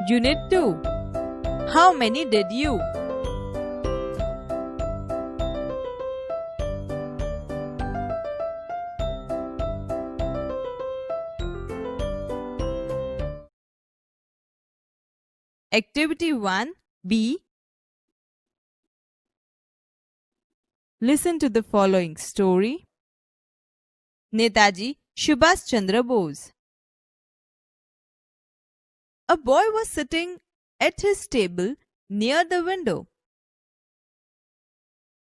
Unit 2. How many did you? Activity 1 B. Listen to the following story. Netaji Subhash Chandra Bose. A boy was sitting at his table near the window.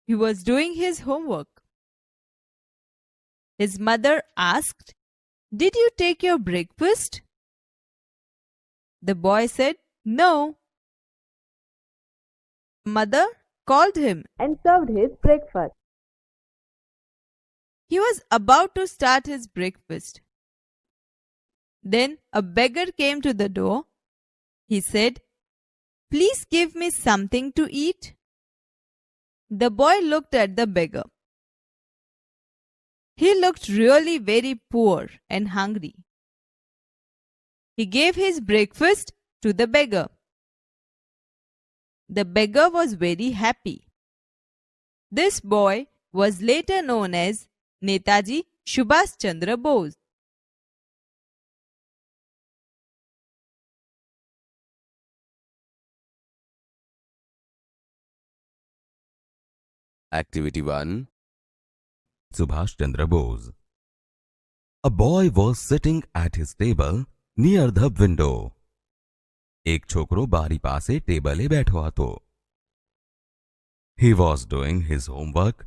He was doing his homework. His mother asked, "Did you take your breakfast?" The boy said, "No." Mother called him and served his breakfast. He was about to start his breakfast. Then a beggar came to the door. He said, "Please give me something to eat." The boy looked at the beggar. He looked really very poor and hungry. He gave his breakfast to the beggar. The beggar was very happy. This boy was later known as Netaji Subhash Chandra Bose. Activity 1. Subhash Chandra Bose. A boy was sitting at his table near the window. એક છોકરો બારી પાસે ટેબલે બેઠો હતો. He was doing his homework.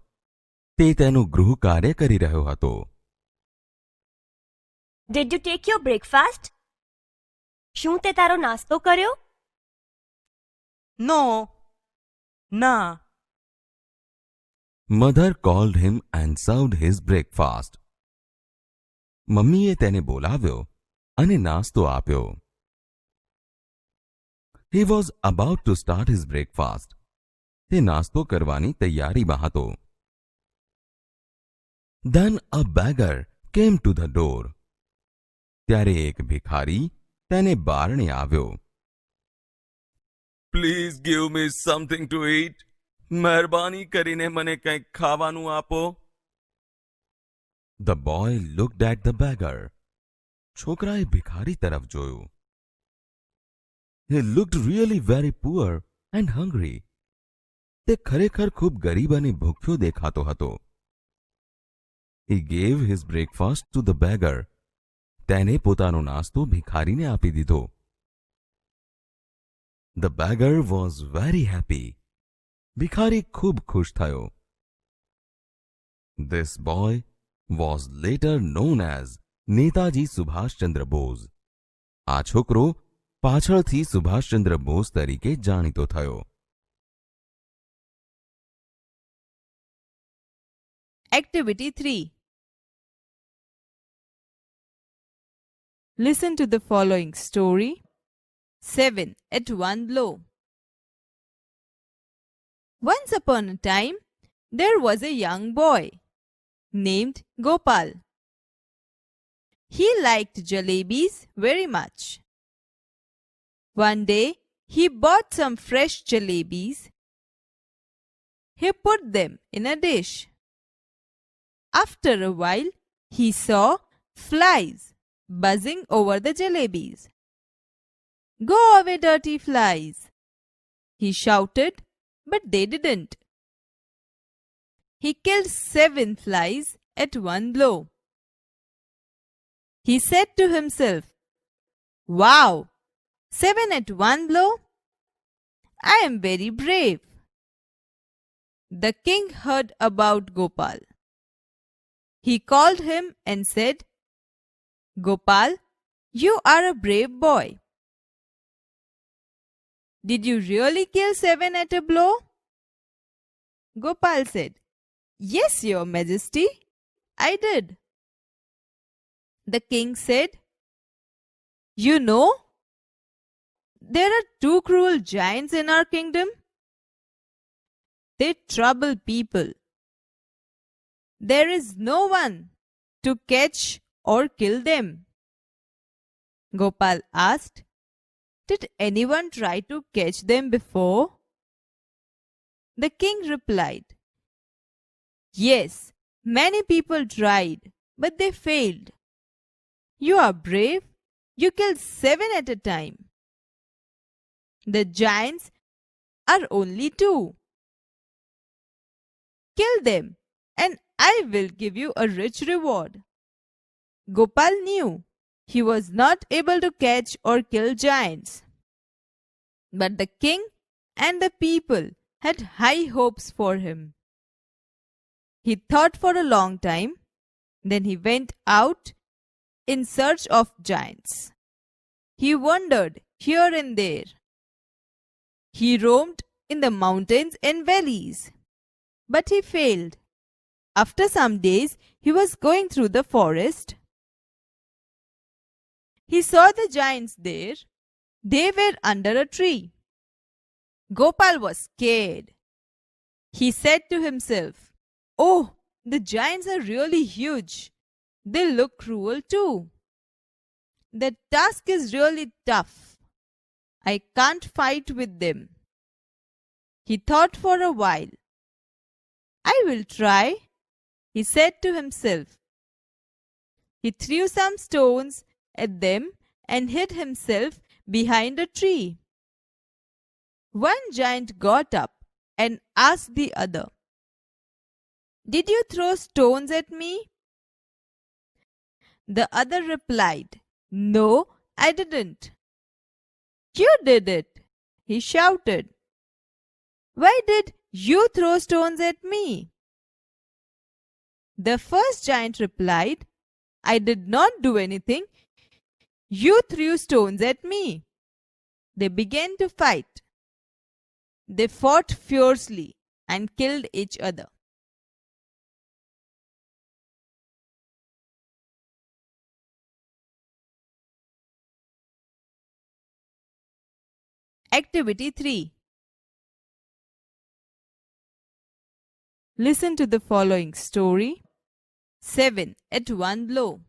તે તેનું ગૃહ કાર્ય કરી રહ્યો હતો. Did you take your breakfast? શું તે તારો નાસ્તો કર્યો? No. Na. Mother called him and served his breakfast. મમ્મીએ તેને બોલાવ્યો અને નાસ્તો આપ્યો. He was about to start his breakfast. તે નાસ્તો કરવાની તૈયારીમાં હતો. Then a beggar came to the door. ત્યારે એક ભિખારી તેને બારણે આવ્યો. Please give me something to eat. મહેરબાની કરીને મને કંઈક ખાવાનું આપો. The boy looked at the beggar. છોકરાએ ભિખારી તરફ જોયું. He looked really very poor and hungry. તે ખરેખર ખૂબ ગરીબ અને ભૂખ્યો દેખાતો હતો. He gave his breakfast to the beggar. તેને પોતાનો નાસ્તો ભિખારીને આપી દીધો. The beggar was very happy. ભિખારી ખૂબ ખુશ થયો. This boy was later known as Netaji Subhash Chandra Bose. આ છોકરો પાછળથી સુભાષચંદ્ર બોઝ તરીકે જાણીતો થયો. Activity 3. Listen to the following story. 7 at one blow. Once upon a time, there was a young boy named Gopal. He liked jalebis very much. One day, he bought some fresh jalebis. He put them in a dish. After a while, he saw flies buzzing over the jalebis. "Go away, dirty flies!" he shouted, but they didn't. He killed 7 flies at one blow. He said to himself, "Wow! 7 at one blow? I am very brave." The king heard about Gopal. He called him and said, "Gopal, you are a brave boy. Did you really kill 7 at a blow?" Gopal said, "Yes, your majesty, I did." The king said, "You know, there are 2 cruel giants in our kingdom. They trouble people. There is no one to catch or kill them." Gopal asked, Did anyone try to catch them before? The king replied, Yes, many people tried, but they failed. You are brave. You killed 7 at a time. The giants are only 2. Kill them, and I will give you a rich reward. Gopal knew he was not able to catch or kill giants. But the king and the people had high hopes for him. He thought for a long time, then he went out in search of giants. He wandered here and there. He roamed in the mountains and valleys, but he failed. After some days, he was going through the forest. He saw the giants there. They were under a tree. Gopal was scared. He said to himself, Oh, the giants are really huge. They look cruel too. The task is really tough. I can't fight with them. He thought for a while. I will try, he said to himself. He threw some stones at them and hid himself behind a tree. One giant got up and asked the other, Did you throw stones at me? The other replied, No, I didn't. You did it, he shouted. Why did you throw stones at me? The first giant replied, I did not do anything. You threw stones at me. They began to fight. They fought fiercely and killed each other. Activity 3. Listen to the following story. 7 at one blow.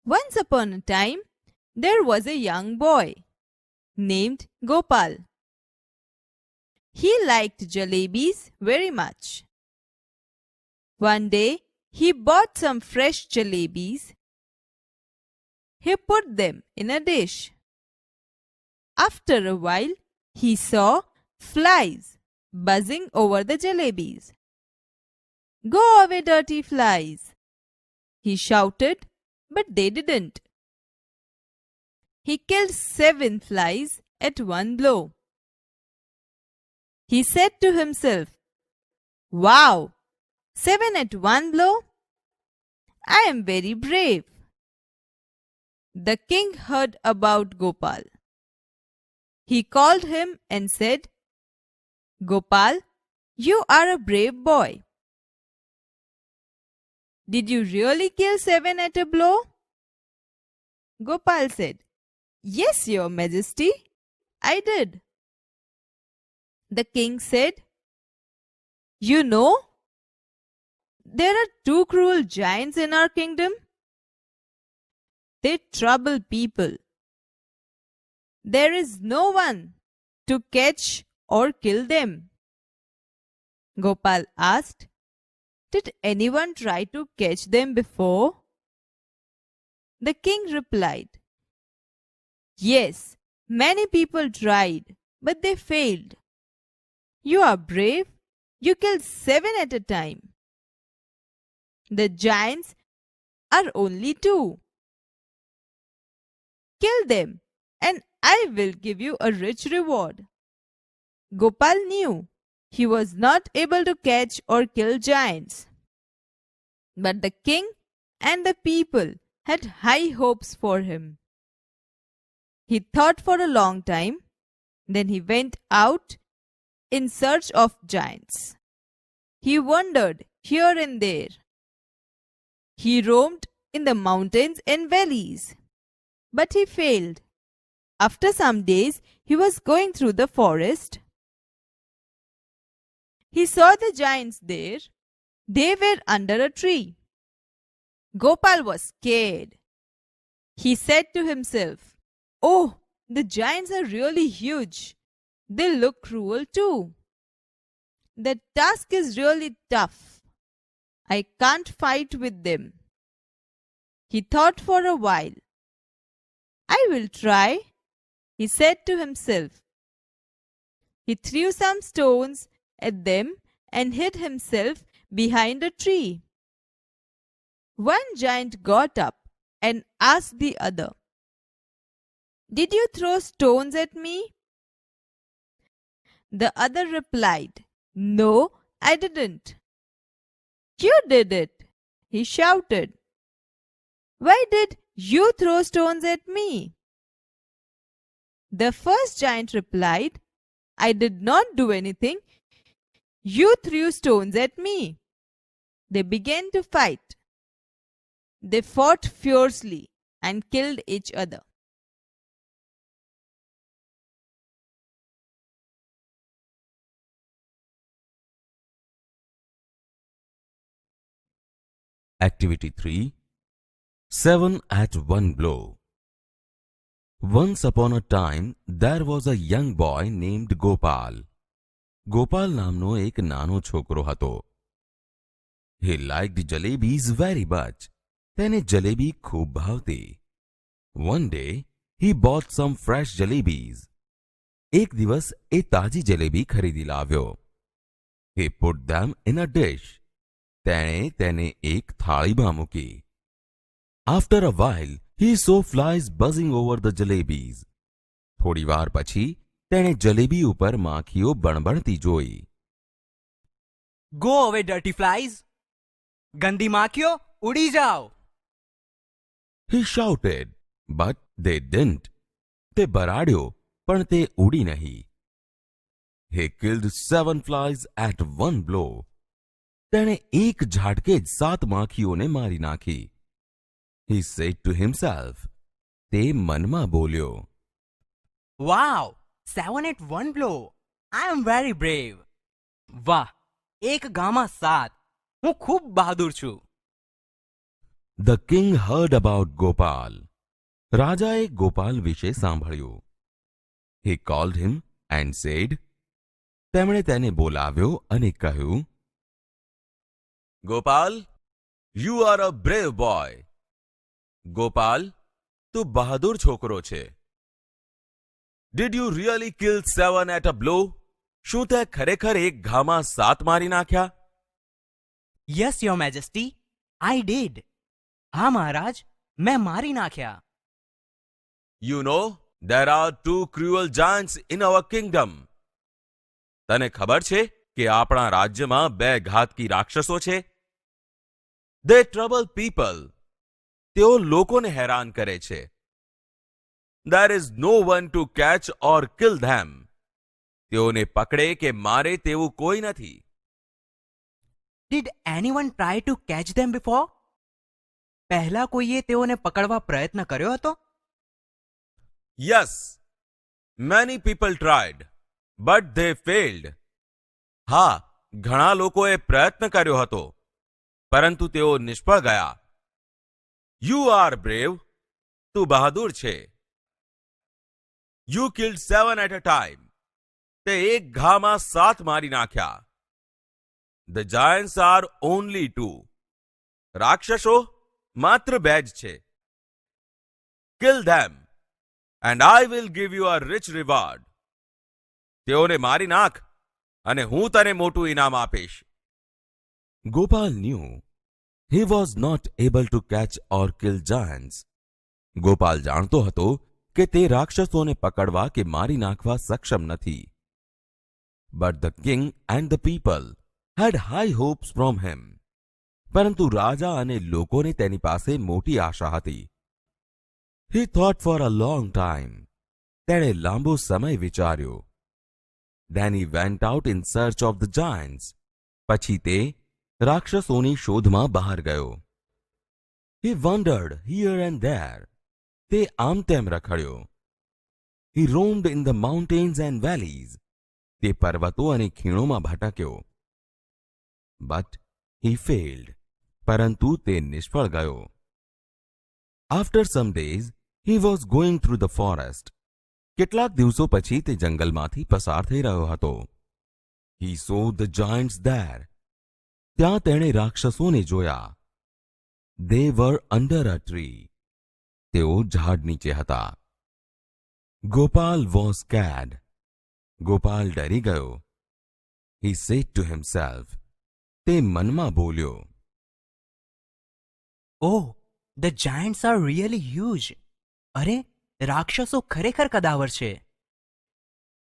Once upon a time, there was a young boy named Gopal. He liked jalebis very much. One day, he bought some fresh jalebis. He put them in a dish. After a while, he saw flies buzzing over the jalebis. Go away, dirty flies! He shouted, but they didn't. He killed 7 flies at one blow. He said to himself, Wow! 7 at one blow? I am very brave. The king heard about Gopal. He called him and said, Gopal, you are a brave boy. Did you really kill 7 at a blow? Gopal said, Yes, Your Majesty, I did. The king said, You know, there are 2 cruel giants in our kingdom. They trouble people. There is no one to catch or kill them. Gopal asked, Did anyone try to catch them before? The king replied, Yes, many people tried, but they failed. You are brave. You killed 7 at a time. The giants are only 2. Kill them, and I will give you a rich reward. Gopal knew he was not able to catch or kill giants. But the king and the people had high hopes for him. He thought for a long time, then he went out in search of giants. He wandered here and there. He roamed in the mountains and valleys, but he failed. After some days, he was going through the forest. He saw the giants there. They were under a tree. Gopal was scared. He said to himself, Oh, the giants are really huge. They look cruel too. The task is really tough. I can't fight with them. He thought for a while. I will try, he said to himself. He threw some stones at them and hid himself behind a tree. One giant got up and asked the other, "Did you throw stones at me?" The other replied, "No, I didn't." "You did it," he shouted. "Why did you throw stones at me?" The first giant replied, "I did not do anything. You threw stones at me." They began to fight. They fought fiercely and killed each other. Activity 3. 7 at one blow. Once upon a time, there was a young boy named Gopal. Gopal નામનો એક નાનો છોકરો હતો. He liked jalebis very much. તેને જલેબી ખૂબ ભાવતી. One day, he bought some fresh jalebis. એક દિવસ એ તાજી જલેબી ખરીદી લાવ્યો. He put them in a dish. તેણે તેને એક થાળીમાં મૂકી. After a while, he saw flies buzzing over the jalebis. થોડી વાર પછી તેણે જલેબી ઉપર માખીઓ બણબણતી જોઈ. Go away, dirty flies! ગંદી માખીઓ ઉડી જાઓ! He shouted, but they didn't. તે બરાડ્યો, પણ તે ઉડી નહીં. He killed 7 flies at one blow. તેણે એક ઝાટકે જ 7 માખીઓને મારી નાખી. He said to himself, તે મનમાં બોલ્યો, Wow! 7 at one blow! I am very brave! વાહ! એક ગામાં 7! હું ખૂબ બહાદુર છું! The king heard about Gopal. રાજાએ ગોપાલ વિશે સાંભળ્યું. He called him and said, તેમણે તેને બોલાવ્યો અને કહ્યું, Gopal, you are a brave boy. Gopal, તું બહાદુર છોકરો છે. Did you really kill 7 at a blow? શું તે ખરેખર એક ઘામાં 7 મારી નાખ્યા? Yes, your majesty, I did! હા મહારાજ, મેં મારી નાખ્યા. You know, there are 2 cruel giants in our kingdom. તને ખબર છે કે આપણા રાજ્યમાં 2 ઘાતકી રાક્ષસો છે? They trouble people. તેઓ લોકોને હેરાન કરે છે. There is no one to catch or kill them. તેઓને પકડે કે મારે તેવું કોઈ નથી. Did anyone try to catch them before? પહેલા કોઈએ તેઓને પકડવા પ્રયત્ન કર્યો હતો? Yes, many people tried, but they failed. હા, ઘણા લોકોએ પ્રયત્ન કર્યો હતો, પરંતુ તેઓ નિષ્ફળ ગયા. You are brave. તું બહાદુર છે. You killed 7 at a time. તે એક ઘામાં 7 મારી નાખ્યા. The giants are only 2. રાક્ષસો માત્ર 2 જ છે. Kill them, and I will give you a rich reward. તેઓને મારી નાખ, અને હું તને મોટું ઇનામ આપીશ. Gopal knew he was not able to catch or kill giants. Gopal જાણતો હતો કે તે રાક્ષસોને પકડવા કે મારી નાખવા સક્ષમ નથી. But the king and the people had high hopes from him. પરંતુ રાજા અને લોકોને તેની પાસે મોટી આશા હતી. He thought for a long time. તેણે લાંબો સમય વિચાર્યો. Then he went out in search of the giants. પછી તે રાક્ષસોની શોધમાં બહાર ગયો. He wandered here and there. તે આમ તેમ રખડ્યો. He roamed in the mountains and valleys. તે પર્વતો અને ખીણોમાં ભટક્યો. But he failed. પરંતુ તે નિષ્ફળ ગયો. After some days, He was going through the forest. કેટલાક દિવસો પછી તે જંગલમાંથી પસાર થઈ રહ્યો હતો. He saw the giants there. ત્યાં તેણે રાક્ષસોને જોયા. They were under a tree. તેઓ ઝાડ નીચે હતા. Gopal was scared. ગોપાલ ડરી ગયો. He said to himself. તે મનમાં બોલ્યો. Oh, the giants are really huge. અરે, રાક્ષસો ખરેખર કદાવર છે.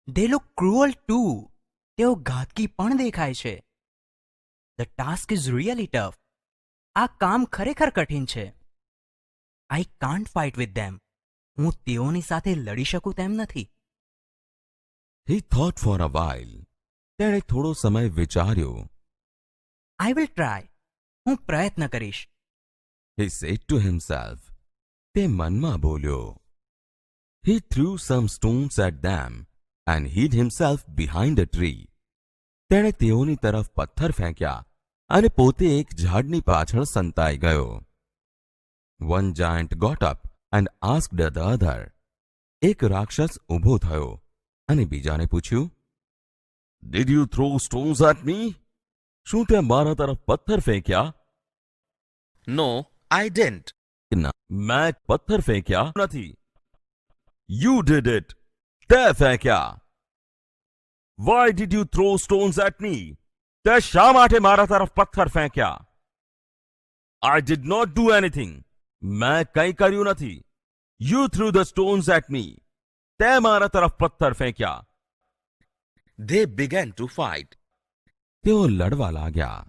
They look cruel too. તેઓ ઘાતકી પણ દેખાય છે. The task is really tough. આ કામ ખરેખર કઠિન છે. I can't fight with them. હું તેઓની સાથે લડી શકું તેમ નથી. He thought for a while. તેણે થોડો સમય વિચાર્યો. I will try. હું પ્રયત્ન કરીશ. He said to himself. તે મનમાં બોલ્યો. He threw some stones at them and hid himself behind a tree. તેણે તેઓની તરફ પથ્થર ફેંક્યા અને પોતે એક ઝાડની પાછળ સંતાઈ ગયો. One giant got up and asked the other. એક રાક્ષસ ઊભો થયો અને બીજાને પૂછ્યું. Did you throw stones at me? શું તે મારા તરફ પથ્થર ફેંક્યા? No, I didn't. ના, મેં પથ્થર ફેંક્યા નથી. You did it. તે ફેંક્યા. Why did you throw stones at me? તે શા માટે મારા તરફ પથ્થર ફેંક્યા? I did not do anything. મેં કંઈ કર્યું નથી. You threw the stones at me. તે મારા તરફ પથ્થર ફેંક્યા. They began to fight. તેઓ લડવા લાગ્યા.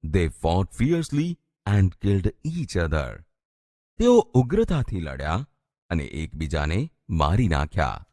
They fought fiercely and killed each other. તેઓ ઉગ્રતાથી લડ્યા અને એકબીજાને મારી નાખ્યા.